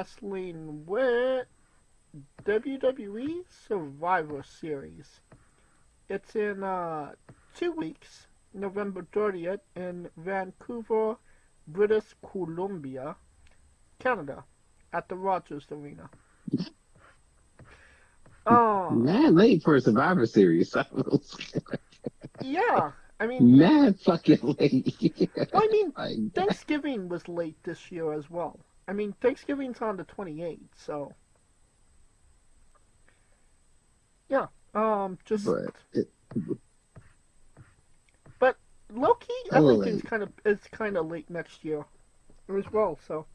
Wrestling with WWE Survivor Series. It's in 2 weeks, November 30th, in Vancouver, British Columbia, Canada, at the Rogers Arena. Mad late for a Survivor Series. Yeah, I mean, Mad fucking late. well, I mean, Like, Thanksgiving was late this year as well. I mean, Thanksgiving's on the 28th, so yeah. Just but it, but low key, hella everything's late. kind of late next year as well. So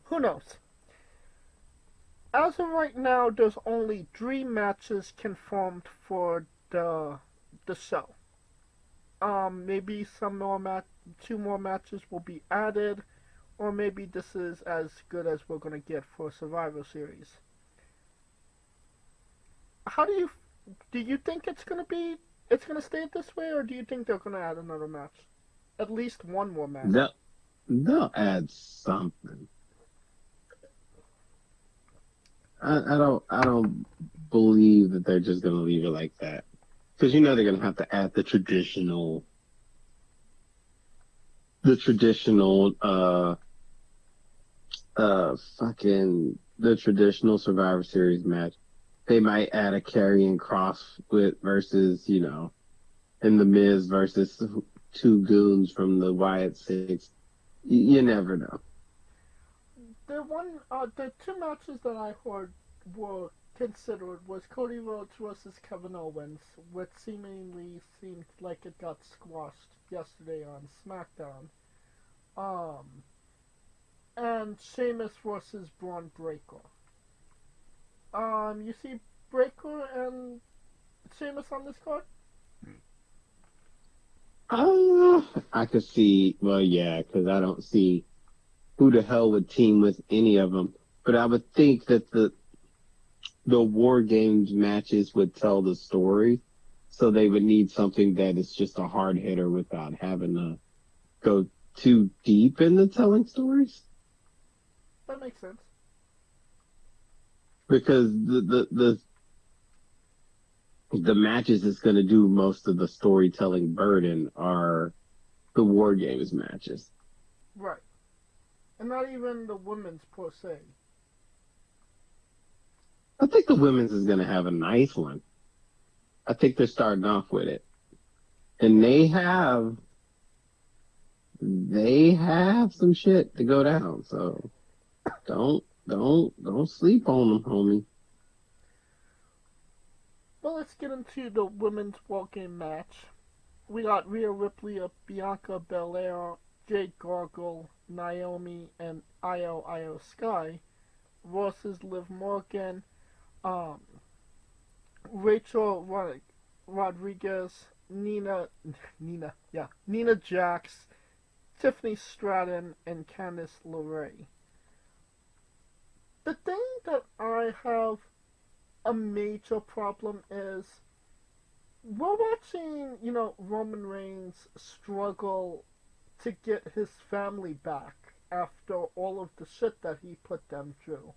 who knows? As of right now, there's only 3 matches confirmed for the show. Maybe 2 more matches will be added, or maybe this is as good as we're gonna get for Survivor Series. How do you think it's gonna stay this way, or do you think they're gonna add another match, at least one more match? They'll, they'll add something. I don't believe that they're just gonna leave it like that. Because they're gonna have to add the traditional Survivor Series match. They might add a Karrion Cross versus, in the Miz versus 2 goons from the Wyatt Six. You never know. The 2 matches that I heard were considered was Cody Rhodes versus Kevin Owens, which seemingly seemed like it got squashed yesterday on SmackDown. Um, and Sheamus versus Braun Breaker. You see Breaker and Sheamus on this card? I could see, well, yeah, because I don't see who the hell would team with any of them. But I would think that the War Games matches would tell the story, so they would need something that is just a hard hitter without having to go too deep into telling stories. That makes sense. Because the matches that's going to do most of the storytelling burden are the War Games matches. Right. And not even the women's per se. I think the women's is going to have a nice one. I think they're starting off with it. And they have some shit to go down. So don't sleep on them, homie. Well, let's get into the women's War Game match. We got Rhea Ripley, Bianca Belair, Jade Gargle, Naomi, and Io Sky versus Liv Morgan, um, Rachel Rodriguez, Nina Jax, Tiffany Stratton, and Candice LeRae. The thing that I have a major problem is we're watching, Roman Reigns struggle to get his family back after all of the shit that he put them through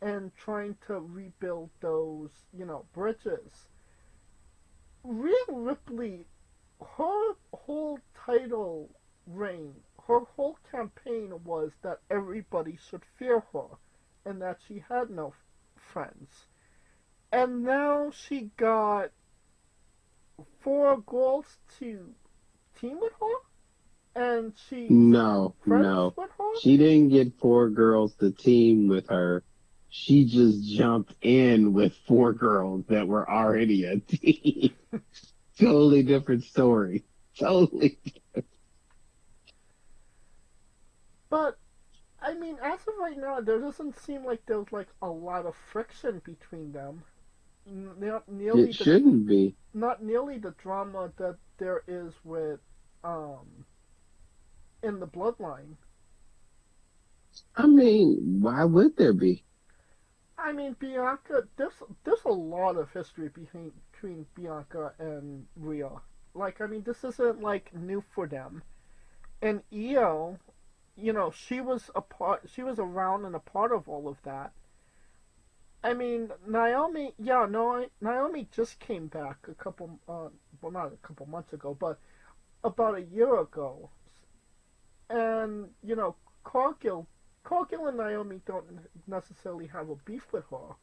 and trying to rebuild those, bridges. Rhea Ripley, her whole title reign, her whole campaign was that everybody should fear her and that she had no friends. And now she got 4 girls to team with her, and she's No. friends with her. She didn't get 4 girls to team with her. She just jumped in with 4 girls that were already a team. Totally different story. Totally. But I mean, as of right now, there doesn't seem like there's like a lot of friction between them. It shouldn't be. Not nearly the drama that there is with in the bloodline. I mean, why would there be? I mean, Bianca. There's a lot of history between Bianca and Rhea. Like, I mean, this isn't like new for them. And Io, she was a part. She was around and a part of all of that. I mean, Naomi. Yeah, no, Naomi just came back a couple. Well, not a couple months ago, but about a year ago. And Cargill and Naomi don't necessarily have a beef with her,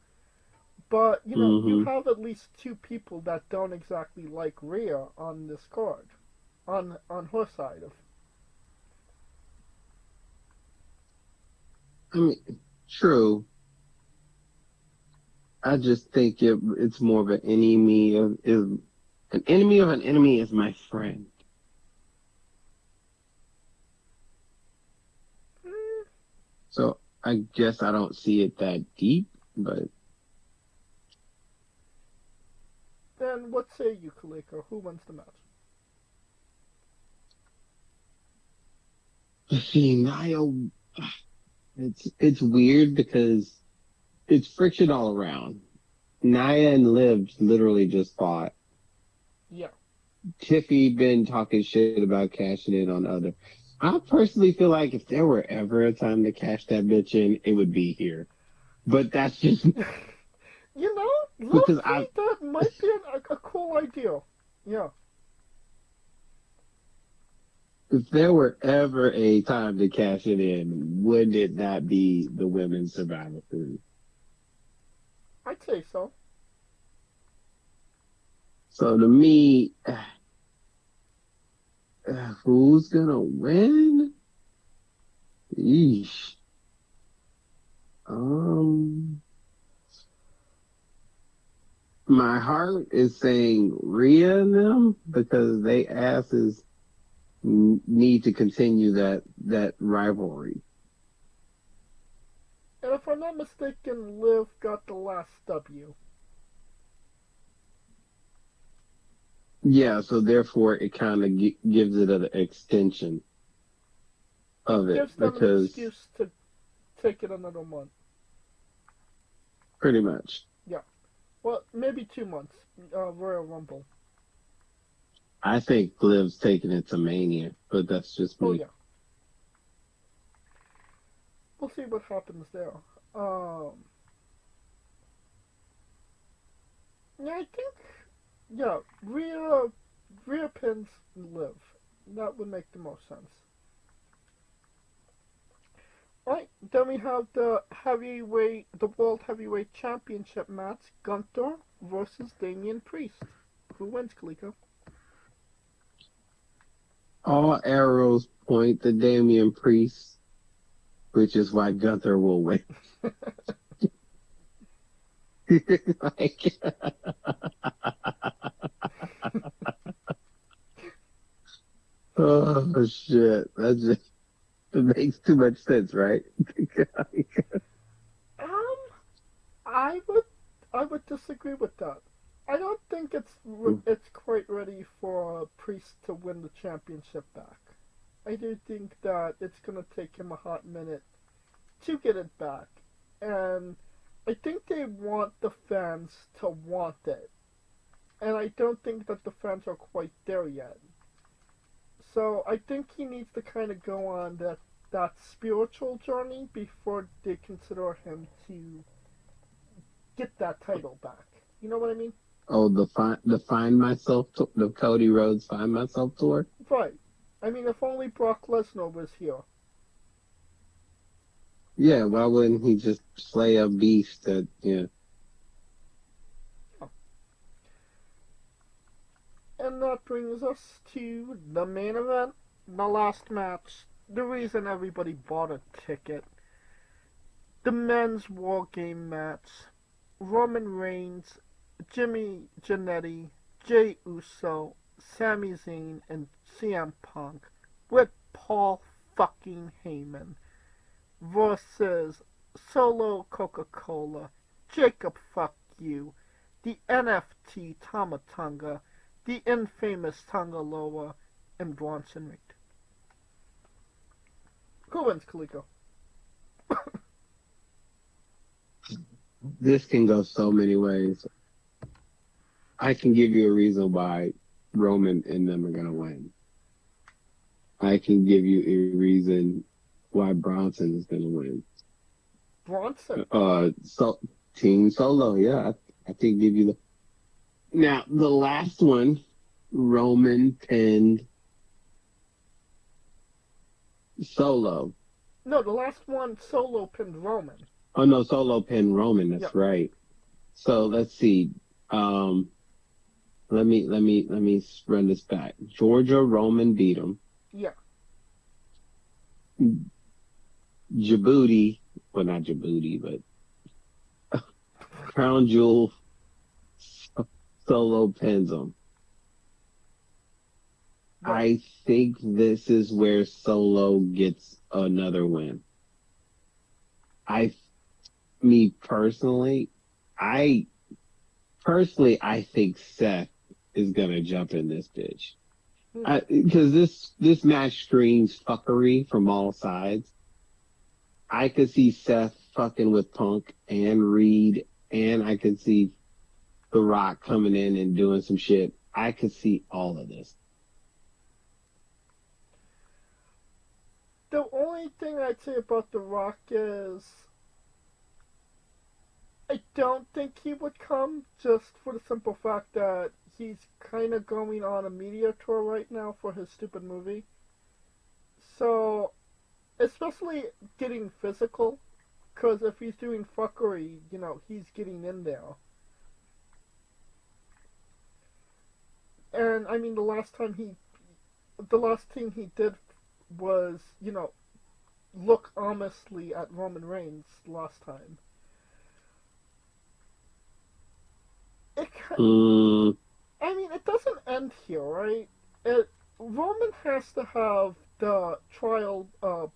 but you Hmm. have at least two people that don't exactly like Rhea on this card, on her side of. I mean, true. I just think it's more of an enemy of is an enemy of an enemy is my friend. Hmm, So I guess I don't see it that deep, but then what say you, Kalika? Who wins the match? see, Niall, it's weird because it's friction all around. Naya and Liv literally just fought. Yeah, Tiffy been talking shit about cashing in on other. I personally feel like if there were ever a time to cash that bitch in, it would be here. But that's just low low because key that might be a cool idea. Yeah, if there were ever a time to cash it in, would it not be the women's survival series? I'd say so. So to me, who's gonna win? Yeesh. Um, my heart is saying Rhea and them because they asses need to continue that rivalry. And if I'm not mistaken, Liv got the last W. Yeah, so therefore it kind of gives it an extension of it Gives them an because excuse to take it another month. pretty much Yeah. Well, maybe 2 months. Royal Rumble. I think Liv's taking it to Mania, but that's just Oh me. yeah. We'll see what happens there. Um. Yeah, I think. Yeah, Rhea pins Liv. That would make the most sense. Right, then we have the World Heavyweight Championship match: Gunther versus Damian Priest. Who wins, Kalika? All arrows point to Damian Priest, which is why Gunther will win. like, oh shit, that just it makes too much sense, right? um, I would I would disagree with that. I don't think it's quite ready for Priest to win the championship back. I do think that it's gonna take him a hot minute to get it back, and I think they want the fans to want it, and I don't think that the fans are quite there yet. So I think he needs to kind of go on that spiritual journey before they consider him to get that title back. You know what I mean? Oh, the Cody Rhodes Find Myself tour. Right. I mean, if only Brock Lesnar was here. Yeah, why wouldn't he just slay a beast that, yeah. And that brings us to the main event, the last match, the reason everybody bought a ticket, the men's War Game match. Roman Reigns, Jimmy Janetti, Jey Uso, Sami Zayn, and CM Punk with Paul fucking Heyman versus Solo Coca-Cola, Jacob Fuck You, the NFT Tamatonga, the infamous Tongaloa, and Bronson Reed. Who wins, Kaliko? This can go so many ways. I can give you a reason why Roman and them are gonna win. I can give you a reason why Bronson is going to win. Bronson. So Team Solo, yeah, I think give you the. Now the last one, Roman pinned Solo. No, the last one Solo pinned Roman. Oh no, Solo pinned Roman. Yeah. That's right. So let's see. Um, let me run this back. Georgia Roman beat him. Yeah. Djibouti, well not Djibouti, but Crown Jewel Solo pins him. Right. I think this is where Solo gets another win. I, me personally, I I think Seth is gonna jump in this bitch. Hmm. Because this match screams fuckery from all sides. I could see Seth fucking with Punk and Reed, and I could see The Rock coming in and doing some shit. I could see all of this. The only thing I'd say about The Rock is I don't think he would come just for the simple fact that he's kind of going on a media tour right now for his stupid movie. So, especially getting physical, because if he's doing fuckery, he's getting in there. And I mean, the last thing he did was, look honestly at Roman Reigns last time. It, Mm, I mean, it doesn't end here, right? Roman has to have the trial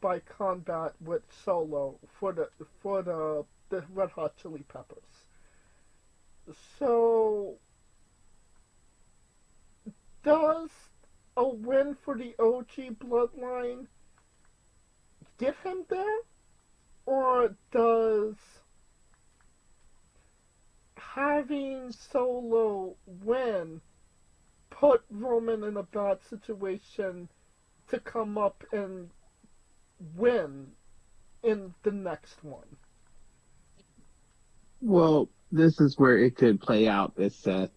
by combat with Solo for the Red Hot Chili Peppers. So, does a win for the OG bloodline get him there, or does having Solo win put Roman in a bad situation to come up and win in the next one? well, this is where it could play out that Seth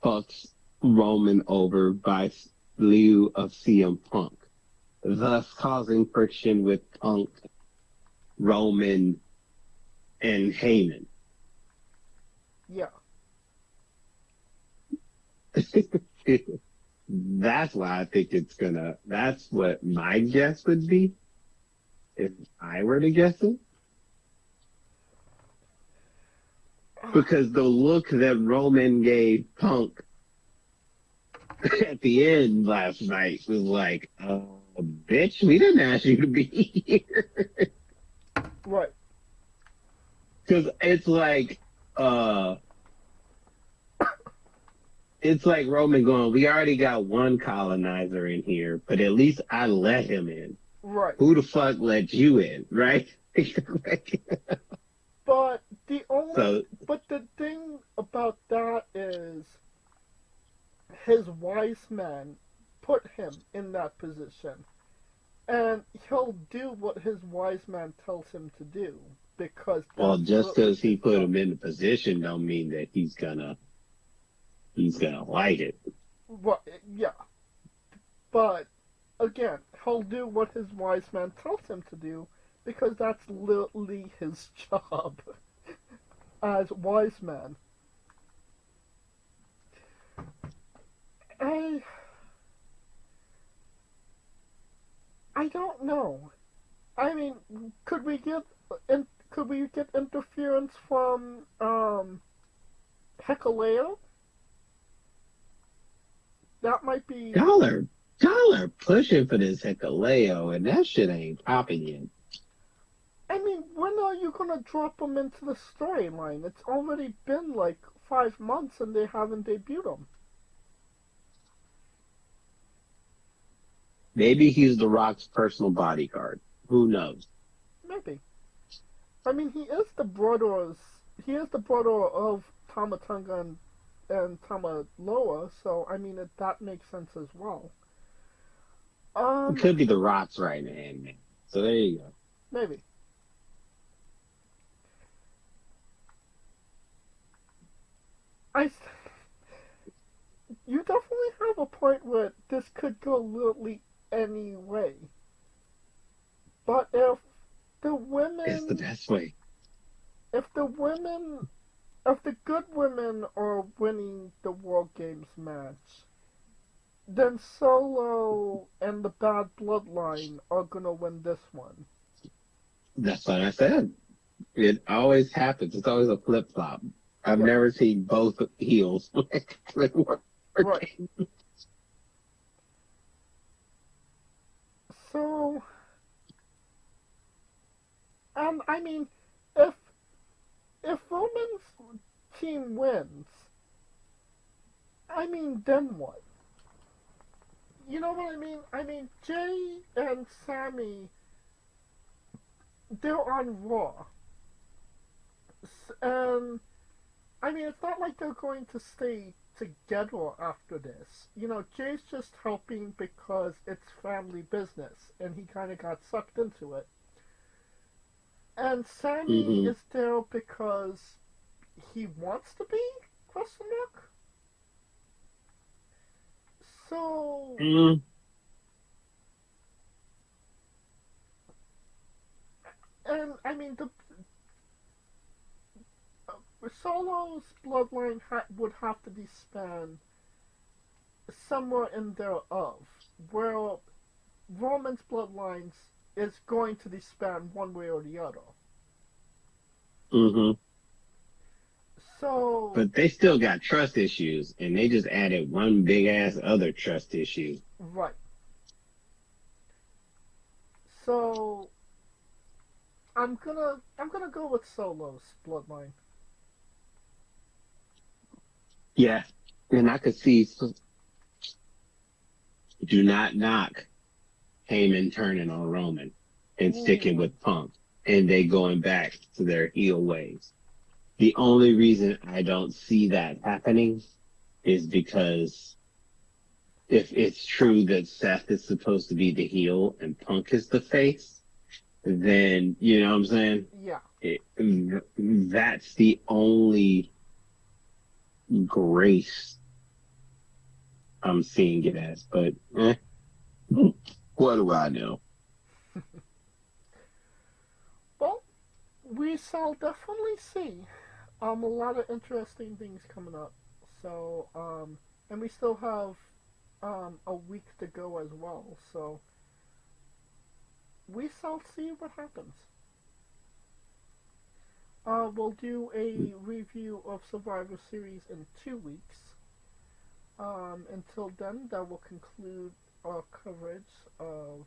fucks Roman over by lieu of CM Punk, thus causing friction with Punk, Roman, and Heyman. Yeah. That's why I think it's gonna. That's what my guess would be if I were to guess it. Because the look that Roman gave Punk at the end last night was like, bitch, we didn't ask you to be here. Right. Because it's like Roman going, we already got one colonizer in here, but at least I let him in. Right. Who the fuck let you in, right? But the only So, but the thing about that is his wise man put him in that position. And he'll do what his wise man tells him to do because well, that's just really because he his put job. him in the position don't mean that he's gonna like it. Well, yeah, but again, he'll do what his wise man tells him to do because that's literally his job as wise man. I I don't know. I mean, could we get could we get interference from Hikaleo? That might be. Y'all are pushing for this Hikaleo, and that shit ain't popping yet. I mean, when are you gonna drop him into the storyline? It's already been like 5 months and they haven't debuted him. Maybe he's The Rock's personal bodyguard. Who knows? Maybe. I mean, he is the brother of Tamatonga and Tamaloa, so I mean that makes sense as well. It Um, could be The Rock's right hand man. So there you go. Maybe. I You definitely have a point where this could go literally any way. But the It's the women, best way. if the women, if the good women are winning the World Games match, then Solo and the Bad Bloodline are gonna win this one. That's what I said. It always happens. It's always a flip flop. I've Yep, never seen both heels right. working. So, and I mean, if Roman's team wins, I mean, then what? You know what I mean? I mean, Jay and Sammy, they're on Raw. And, I mean, it's not like they're going to stay together after this. You know, Jay's just helping because it's family business, and he kind of got sucked into it. And Sammy Hmm. is there because he wants to be? Question mark. So, Mm, and I mean, the Solo's bloodline would have to be spanned somewhere in there of where Roman's bloodlines is going to be spanned one way or the other. hmm. So, But they still got trust issues, and they just added one big ass other trust issue. right. So I'm gonna go with Solo's bloodline. Yeah. And I could see, do not knock Heyman turning on Roman and sticking Ooh, with Punk, and they going back to their heel ways. The only reason I don't see that happening is because if it's true that Seth is supposed to be the heel and Punk is the face, then, you know what I'm saying? yeah. It, that's the only grace I'm seeing it as. But what do I know? Well, we shall definitely see. A lot of interesting things coming up. So, and we still have a week to go as well. So we shall see what happens. We'll do a review of Survivor Series in 2 weeks. Until then, that will conclude our coverage of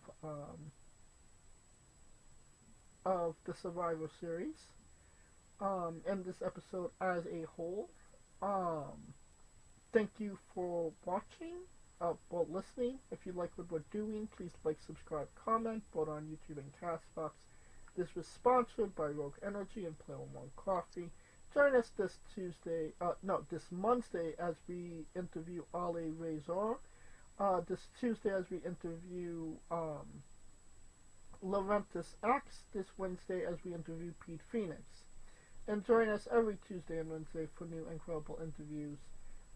the Survivor Series. And this episode as a whole. Um, Thank you for watching, or listening. If you like what we're doing, please like, subscribe, comment, both on YouTube and Castbox. This was sponsored by Rogue Energy and Play on One Coffee. Join us this Monday as we interview Ale Razor. This Tuesday as we interview Laurentis X. This Wednesday as we interview Pete Phoenix. And join us every Tuesday and Wednesday for new incredible interviews.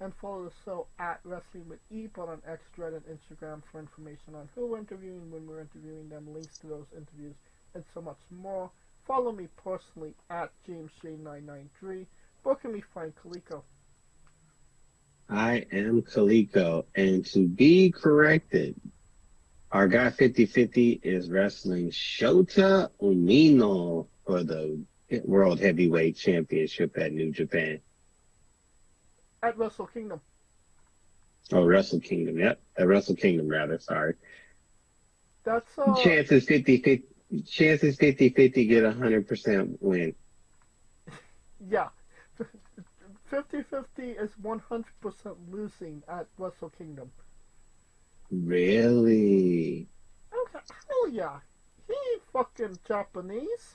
And follow the show at Wrestling with E, but on X, Thread, and Instagram for information on who we're interviewing, when we're interviewing them, links to those interviews, and so much more. Follow me personally at JamesJ993. Where can we find Kaliko? I am Kaliko, and to be corrected, our guy 50-50 is wrestling Shota Umino for the World Heavyweight Championship at New Japan. At Wrestle Kingdom. Oh, Wrestle Kingdom. Yep. At Wrestle Kingdom, rather. Sorry. That's, Chances 50-50. Chances 50-50 get 100% win. yeah. 50-50 is 100% losing at Wrestle Kingdom. Really? Okay, hell yeah. He ain't fucking Japanese.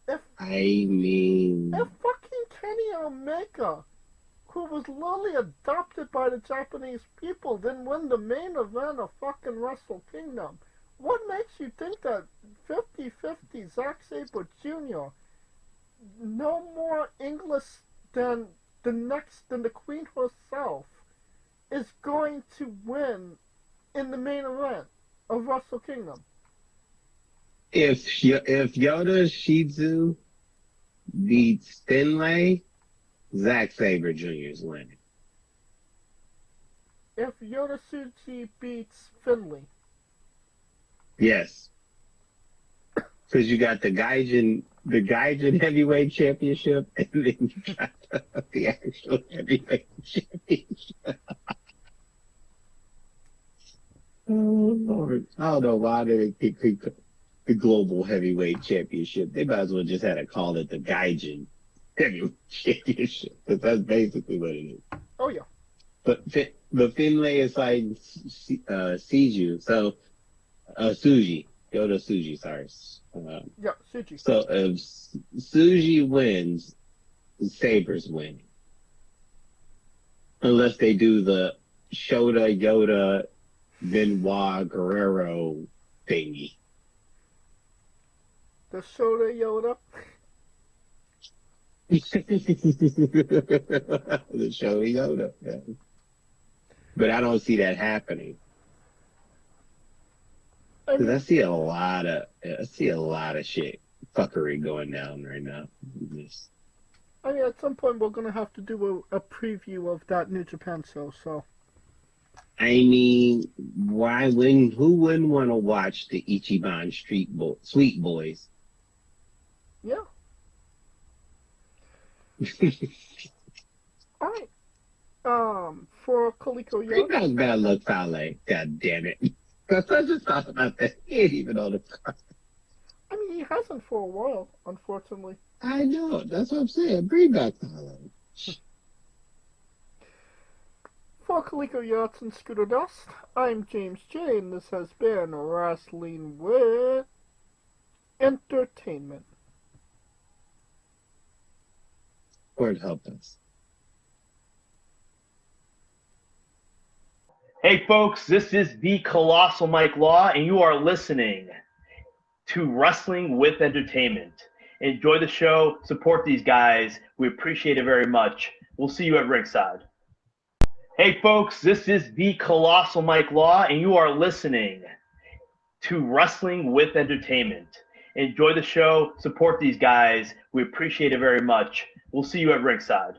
If I mean, fucking Kenny Omega, who was literally adopted by the Japanese people, didn't win the main event of fucking Wrestle Kingdom. What makes you think that 50-50 Zack Sabre Jr., no more English than the Queen herself, is going to win in the main event of Wrestle Kingdom? If Yoda Shizu beats Finlay, Zack Sabre Jr. is winning. If Yoda Suji beats Finley. Yes. Because you got the Gaijin heavyweight championship, and then you got the actual heavyweight championship. Oh, Lord. I don't know why they pick the global heavyweight championship. They might as well just had to call it the Gaijin heavyweight championship, because that's basically what it is. Oh, yeah. But Finlay is like Siju, so Suji. Yoda Suji, sorry. Yeah, Suji. So if Suji wins, Sabre's winning. Unless they do the Shota, Yoda, Benoit, Guerrero thingy. The Shota Yoda. The Shota Yoda. Yeah. But I don't see that happening. Because I see a lot of shit fuckery going down right now. I mean, at some point we're gonna have to do a preview of that New Japan show. So. I mean, who wouldn't want to watch the Ichiban Sweet Boys? Yeah. All right. For Kaliko Bring Yoda. back Bad Luck Fale. God damn it. Because I just thought about that. He ain't even on the card. I mean, he hasn't for a while, unfortunately. I know. That's what I'm saying. Bring back Fale. For Kaliko Yachts and Scooter Dust, I'm James J, and this has been Wrestling with Entertainment. Lord help us. Hey folks, this is the Colossal Mike Law, and you are listening to Wrestling with Entertainment. Enjoy the show, support these guys. We appreciate it very much. We'll see you at ringside. Hey folks, this is the Colossal Mike Law, and you are listening to Wrestling with Entertainment. Enjoy the show, support these guys. We appreciate it very much. We'll see you at ringside.